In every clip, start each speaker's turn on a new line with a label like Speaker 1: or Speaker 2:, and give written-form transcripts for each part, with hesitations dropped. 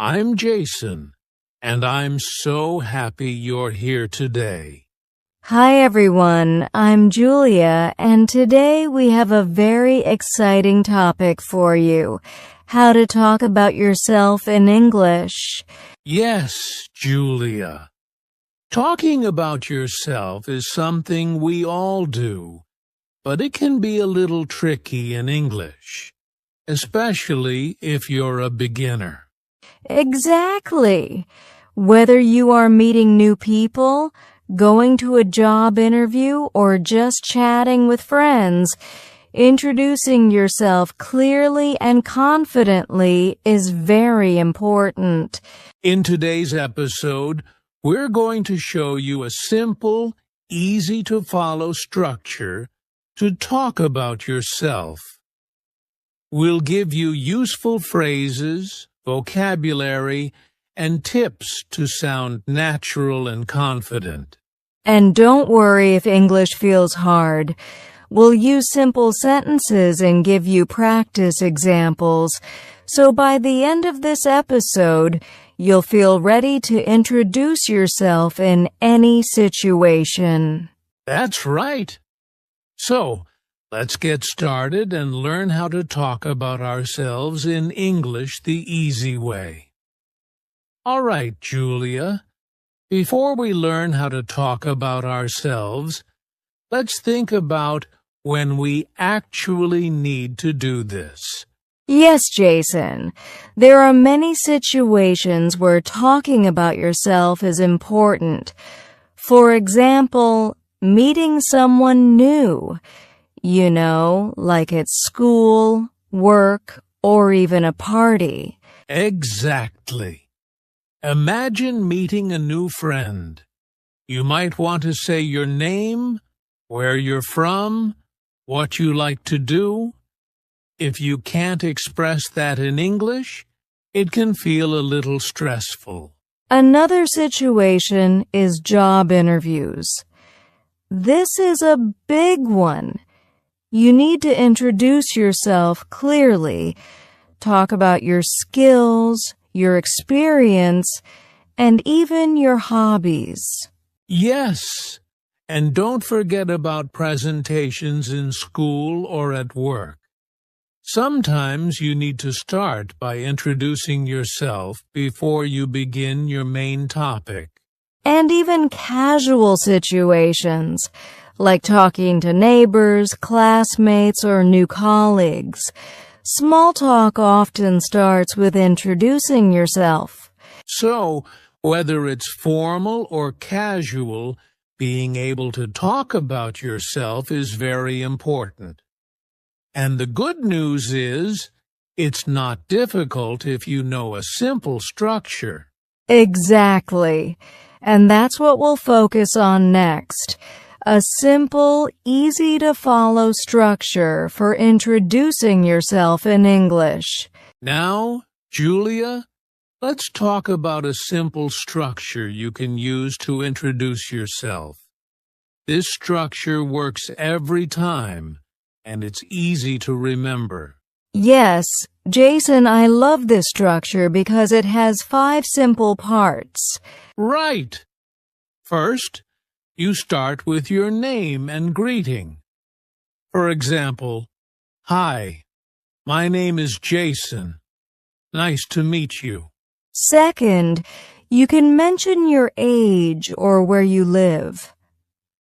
Speaker 1: I'm Jason, and I'm so happy you're here today.
Speaker 2: Hi everyone, I'm Julia, and today we have a very exciting topic for you. How to talk about yourself in English.
Speaker 1: Yes, Julia. Talking about yourself is something we all do, but it can be a little tricky in English, especially if you're a beginner.
Speaker 2: Exactly. Whether you are meeting new people, going to a job interview, or just chatting with friends, introducing yourself clearly and confidently is very important.
Speaker 1: In today's episode, we're going to show you a simple, easy-to-follow structure to talk about yourself. We'll give you useful phrases, vocabulary, and tips to sound natural and confident.
Speaker 2: And don't worry if English feels hard. We'll use simple sentences and give you practice examples. So by the end of this episode, you'll feel ready to introduce yourself in any situation.
Speaker 1: That's right. So, let's get started and learn how to talk about ourselves in English the easy way. All right, Julia. Before we learn how to talk about ourselves, let's think about when we actually need to do this.
Speaker 2: Yes, Jason. There are many situations where talking about yourself is important. For example, meeting someone new. You know, like at school, work, or even a party.
Speaker 1: Exactly. Imagine meeting a new friend. You might want to say your name, where you're from, what you like to do. If you can't express that in English, it can feel a little stressful.
Speaker 2: Another situation is job interviews. This is a big one. You need to introduce yourself clearly, talk about your skills, your experience, and even your hobbies.
Speaker 1: Yes, and don't forget about presentations in school or at work. Sometimes you need to start by introducing yourself before you begin your main topic.
Speaker 2: And even casual situations, like talking to neighbors, classmates, or new colleagues. Small talk often starts with introducing yourself.
Speaker 1: So, whether it's formal or casual, being able to talk about yourself is very important. And the good news is, it's not difficult if you know a simple structure.
Speaker 2: Exactly. And that's what we'll focus on next. A simple, easy-to-follow structure for introducing yourself in English.
Speaker 1: Now, Julia, let's talk about a simple structure you can use to introduce yourself. This structure works every time, and it's easy to remember.
Speaker 2: Yes, Jason, I love this structure because it has 5 simple parts.
Speaker 1: Right. First, you start with your name and greeting. For example, "Hi, my name is Jason. Nice to meet you."
Speaker 2: Second, you can mention your age or where you live.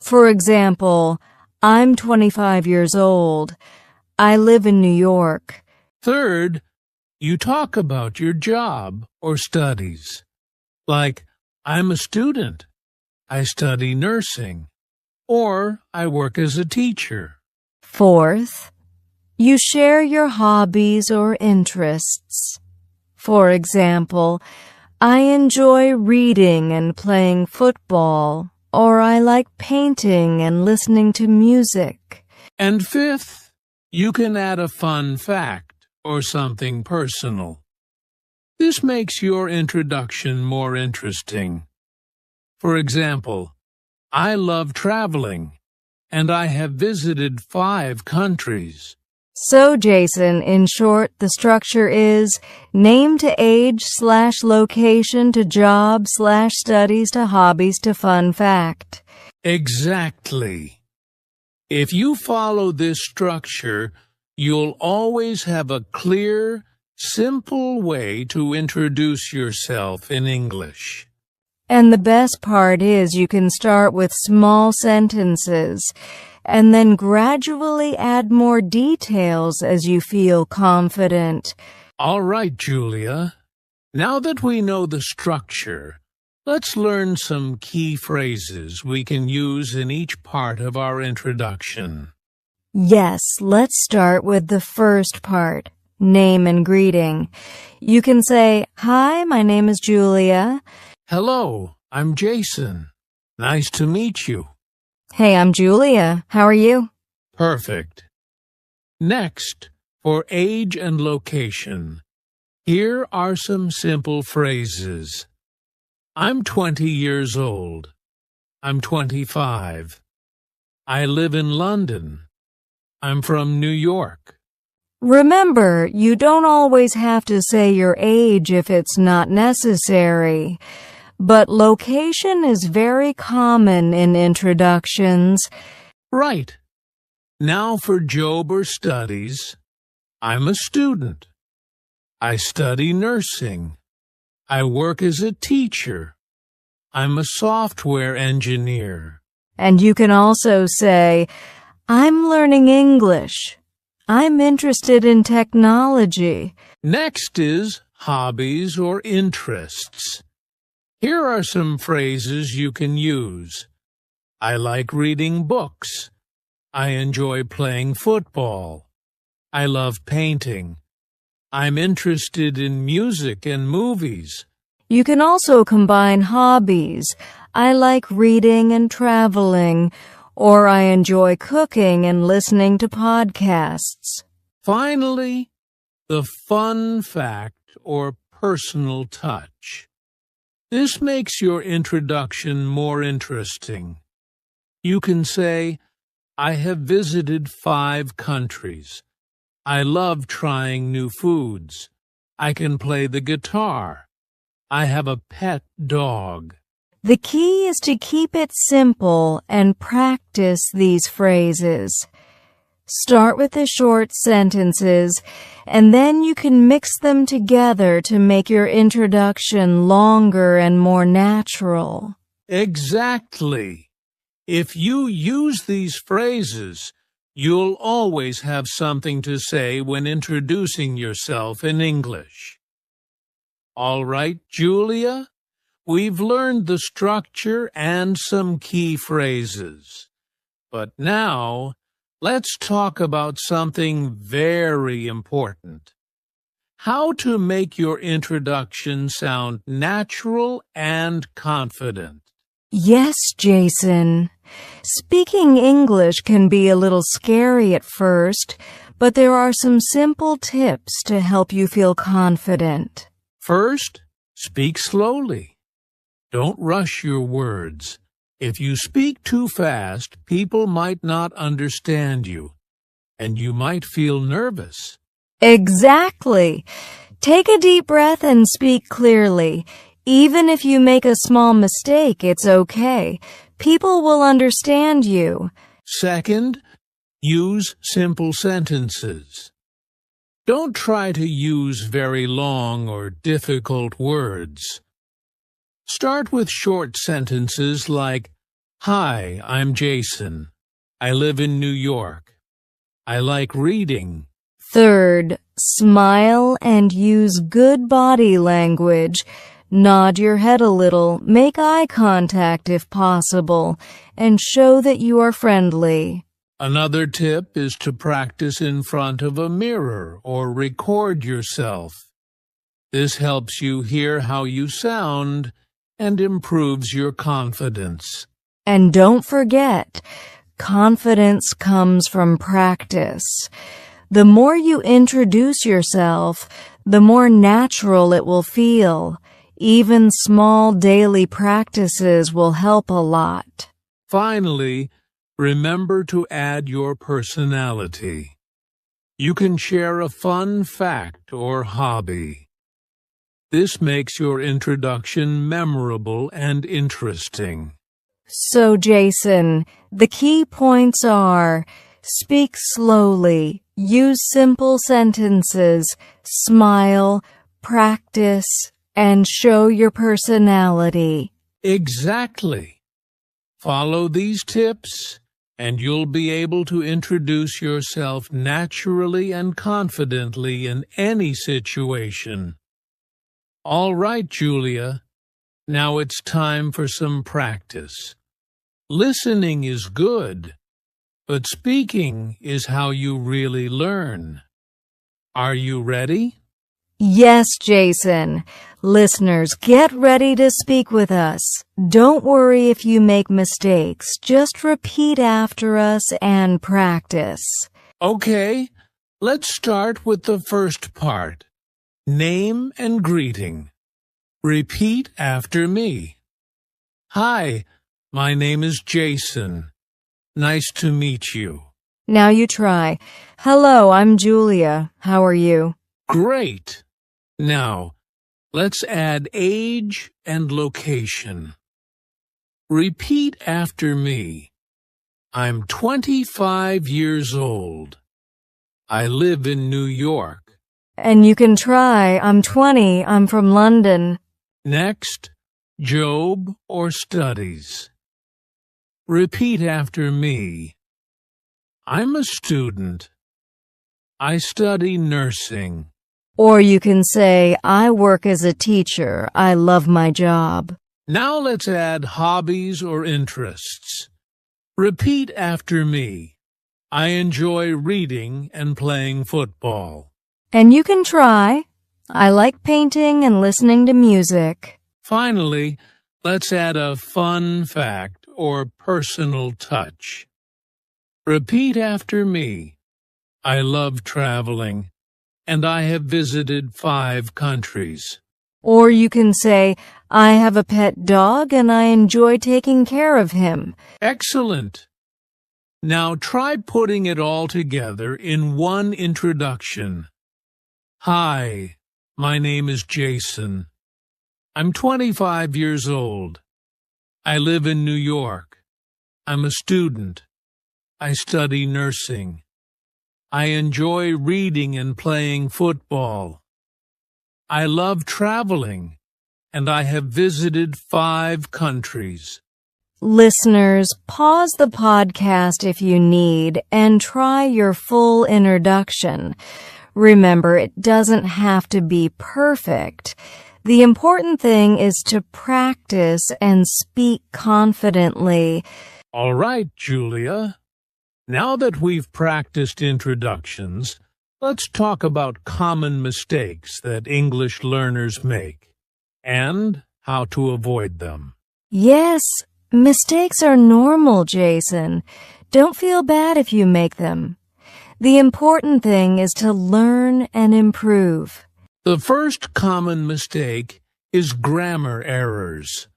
Speaker 2: For example, I'm 25 years old. I live in New York.
Speaker 1: Third, you talk about your job or studies. Like, I'm a student. I study nursing. Or I work as a teacher.
Speaker 2: Fourth, you share your hobbies or interests. For example, I enjoy reading and playing football, or I like painting and listening to music.
Speaker 1: And fifth, you can add a fun fact or something personal. This makes your introduction more interesting. For example, I love traveling, and I have visited 5 countries.
Speaker 2: So, Jason, in short, the structure is name to age/location to job/studies to hobbies to fun fact.
Speaker 1: Exactly. If you follow this structure, you'll always have a clear, simple way to introduce yourself in English.
Speaker 2: And the best part is you can start with small sentences and then gradually add more details as you feel confident.
Speaker 1: All right, Julia. Now that we know the structure, let's learn some key phrases we can use in each part of our introduction.
Speaker 2: Yes, let's start with the first part, name and greeting. You can say, "Hi, my name is Julia."
Speaker 1: Hello, I'm Jason. Nice to meet you.
Speaker 2: "Hey, I'm Julia. How are you?"
Speaker 1: Perfect. Next, for age and location, here are some simple phrases. I'm 20 years old. I'm 25. I live in London. I'm from New York.
Speaker 2: Remember, you don't always have to say your age if it's not necessary. But location is very common in introductions.
Speaker 1: Right. Now for job or studies. I'm a student. I study nursing. I work as a teacher. I'm a software engineer.
Speaker 2: And you can also say, "I'm learning English. I'm interested in technology."
Speaker 1: Next is hobbies or interests. Here are some phrases you can use. I like reading books. I enjoy playing football. I love painting. I'm interested in music and movies.
Speaker 2: You can also combine hobbies. I like reading and traveling, or I enjoy cooking and listening to podcasts.
Speaker 1: Finally, the fun fact or personal touch. This makes your introduction more interesting. You can say, I have visited 5 countries. I love trying new foods. I can play the guitar. I have a pet dog.
Speaker 2: The key is to keep it simple and practice these phrases. Start with the short sentences, and then you can mix them together to make your introduction longer and more natural.
Speaker 1: Exactly. If you use these phrases, you'll always have something to say when introducing yourself in English. All right, Julia, we've learned the structure and some key phrases. But now, let's talk about something very important. How to make your introduction sound natural and confident.
Speaker 2: Yes, Jason. Speaking English can be a little scary at first, but there are some simple tips to help you feel confident.
Speaker 1: First, speak slowly. Don't rush your words. If you speak too fast, people might not understand you, and you might feel nervous.
Speaker 2: Exactly. Take a deep breath and speak clearly. Even if you make a small mistake, it's okay. People will understand you.
Speaker 1: Second, use simple sentences. Don't try to use very long or difficult words. Start with short sentences like, Hi, I'm Jason. I live in New York. I like reading.
Speaker 2: Third, smile and use good body language. Nod your head a little, make eye contact if possible, and show that you are friendly.
Speaker 1: Another tip is to practice in front of a mirror or record yourself. This helps you hear how you sound and improves your confidence.
Speaker 2: And don't forget, confidence comes from practice. The more you introduce yourself, the more natural it will feel. Even small daily practices will help a lot.
Speaker 1: Finally, remember to add your personality. You can share a fun fact or hobby. This makes your introduction memorable and interesting.
Speaker 2: So, Jason, the key points are: speak slowly, use simple sentences, smile, practice, and show your personality.
Speaker 1: Exactly. Follow these tips, and you'll be able to introduce yourself naturally and confidently in any situation. All right, Julia. Now it's time for some practice. Listening is good, but speaking is how you really learn. Are you ready?
Speaker 2: Yes, Jason. Listeners, get ready to speak with us. Don't worry if you make mistakes. Just repeat after us and practice.
Speaker 1: Okay, let's start with the first part. Name and greeting. Repeat after me. Hi, my name is Jason. Nice to meet you.
Speaker 2: Now you try. Hello, I'm Julia. How are you?
Speaker 1: Great. Now, let's add age and location. Repeat after me. I'm 25 years old. I live in New York.
Speaker 2: And you can try. I'm 20. I'm from London.
Speaker 1: Next, job or studies. Repeat after me. I'm a student. I study nursing.
Speaker 2: Or you can say, I work as a teacher. I love my job.
Speaker 1: Now let's add hobbies or interests. Repeat after me. I enjoy reading and playing football.
Speaker 2: And you can try. I like painting and listening to music.
Speaker 1: Finally, let's add a fun fact or personal touch. Repeat after me. I love traveling, and I have visited 5 countries.
Speaker 2: Or you can say, I have a pet dog and I enjoy taking care of him.
Speaker 1: Excellent. Now try putting it all together in one introduction. Hi, my name is Jason. I'm 25 years old. I live in New York. I'm a student. I study nursing. I enjoy reading and playing football. I love traveling, and I have visited 5 countries.
Speaker 2: Listeners, pause the podcast if you need and try your full introduction. Remember, it doesn't have to be perfect. The important thing is to practice and speak confidently.
Speaker 1: All right, Julia. Now that we've practiced introductions, let's talk about common mistakes that English learners make and how to avoid them.
Speaker 2: Yes, mistakes are normal, Jason. Don't feel bad if you make them. The important thing is to learn and improve.
Speaker 1: The first common mistake is grammar errors.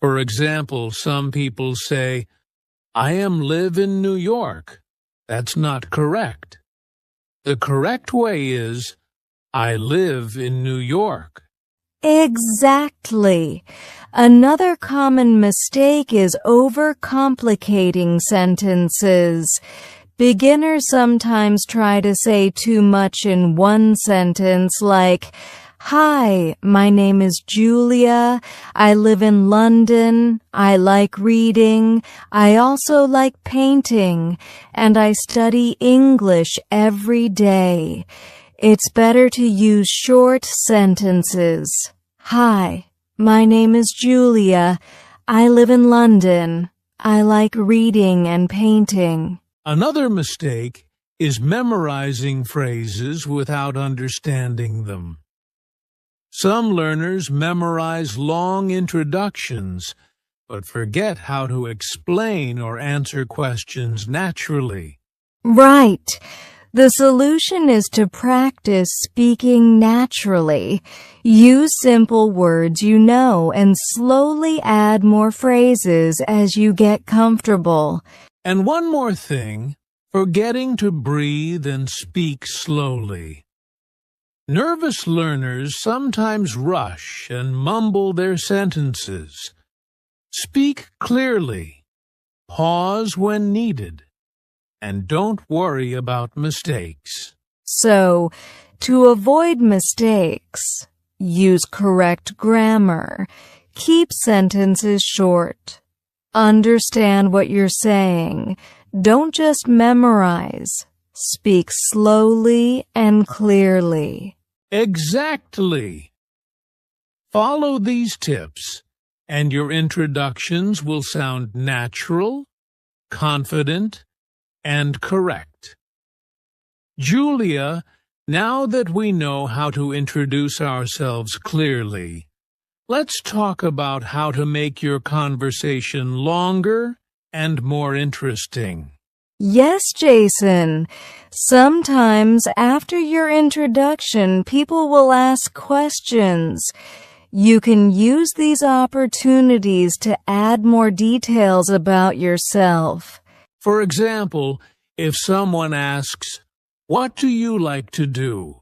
Speaker 1: For example, some people say, I live in New York. That's not correct. The correct way is, I live in New York.
Speaker 2: Exactly. Another common mistake is overcomplicating sentences. Beginners sometimes try to say too much in one sentence, like, Hi, my name is Julia. I live in London. I like reading. I also like painting. And I study English every day. It's better to use short sentences. Hi, my name is Julia. I live in London. I like reading and painting.
Speaker 1: Another mistake is memorizing phrases without understanding them. Some learners memorize long introductions, but forget how to explain or answer questions naturally.
Speaker 2: Right. The solution is to practice speaking naturally. Use simple words you know and slowly add more phrases as you get comfortable.
Speaker 1: And one more thing, forgetting to breathe and speak slowly. Nervous learners sometimes rush and mumble their sentences. Speak clearly, pause when needed, and don't worry about mistakes.
Speaker 2: So, to avoid mistakes, use correct grammar. Keep sentences short. Understand what you're saying. Don't just memorize. Speak slowly and clearly.
Speaker 1: Exactly. Follow these tips, and your introductions will sound natural, confident, and correct. Julia, now that we know how to introduce ourselves clearly, let's talk about how to make your conversation longer and more interesting.
Speaker 2: Yes, Jason. Sometimes after your introduction, people will ask questions. You can use these opportunities to add more details about yourself.
Speaker 1: For example, if someone asks, "What do you like to do?"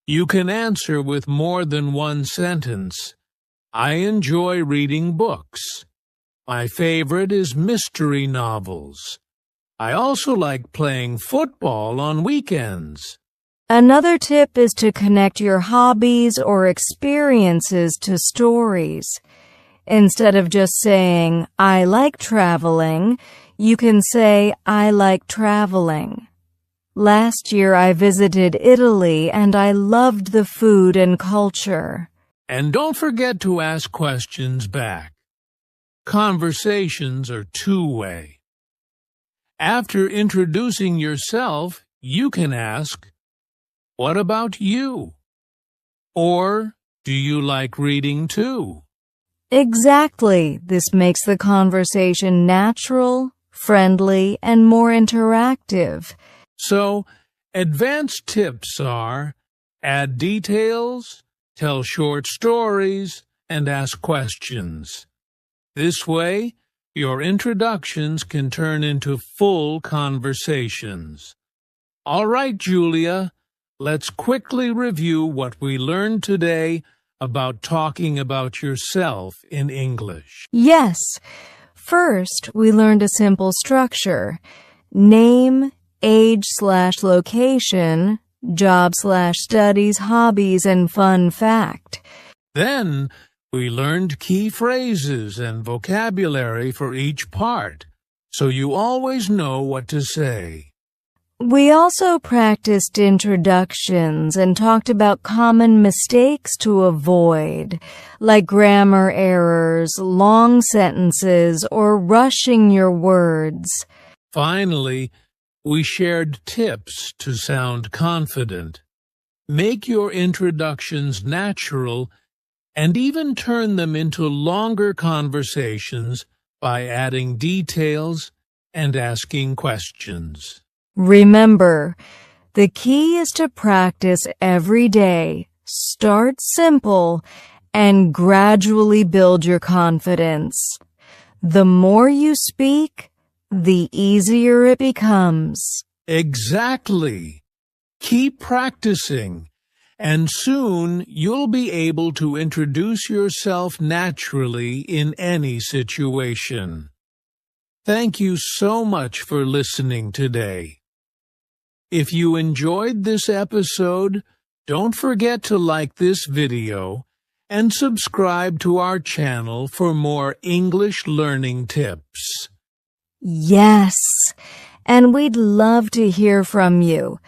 Speaker 1: you can answer with more than one sentence. I enjoy reading books. My favorite is mystery novels. I also like playing football on weekends.
Speaker 2: Another tip is to connect your hobbies or experiences to stories. Instead of just saying, I like traveling, you can say, I like traveling. Last year I visited Italy and I loved the food and culture.
Speaker 1: And don't forget to ask questions back. Conversations are two-way. After introducing yourself, you can ask, "What about you?" Or, "Do you like reading too?"
Speaker 2: Exactly. This makes the conversation natural, friendly, and more interactive.
Speaker 1: So, advanced tips are add details, tell short stories, and ask questions. This way, your introductions can turn into full conversations. All right, Julia, let's quickly review what we learned today about talking about yourself in English.
Speaker 2: Yes. First, we learned a simple structure. Name, age/location, job/studies, hobbies, and fun fact.
Speaker 1: Then, we learned key phrases and vocabulary for each part, so you always know what to say.
Speaker 2: We also practiced introductions and talked about common mistakes to avoid, like grammar errors, long sentences, or rushing your words.
Speaker 1: Finally, we shared tips to sound confident. Make your introductions natural and even turn them into longer conversations by adding details and asking questions.
Speaker 2: Remember, the key is to practice every day. Start simple and gradually build your confidence. The more you speak, the easier it becomes.
Speaker 1: Exactly. Keep practicing, and soon you'll be able to introduce yourself naturally in any situation. Thank you so much for listening today. If you enjoyed this episode, don't forget to like this video and subscribe to our channel for more English learning tips.
Speaker 2: Yes, and we'd love to hear from you.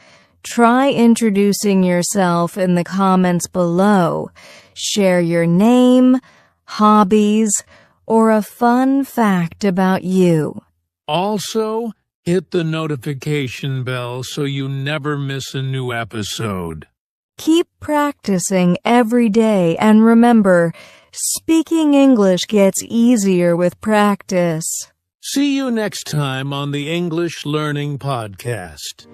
Speaker 2: Try introducing yourself in the comments below. Share your name, hobbies, or a fun fact about you.
Speaker 1: Also, hit the notification bell so you never miss a new episode.
Speaker 2: Keep practicing every day, and remember, speaking English gets easier with practice.
Speaker 1: See you next time on the English Learning Podcast.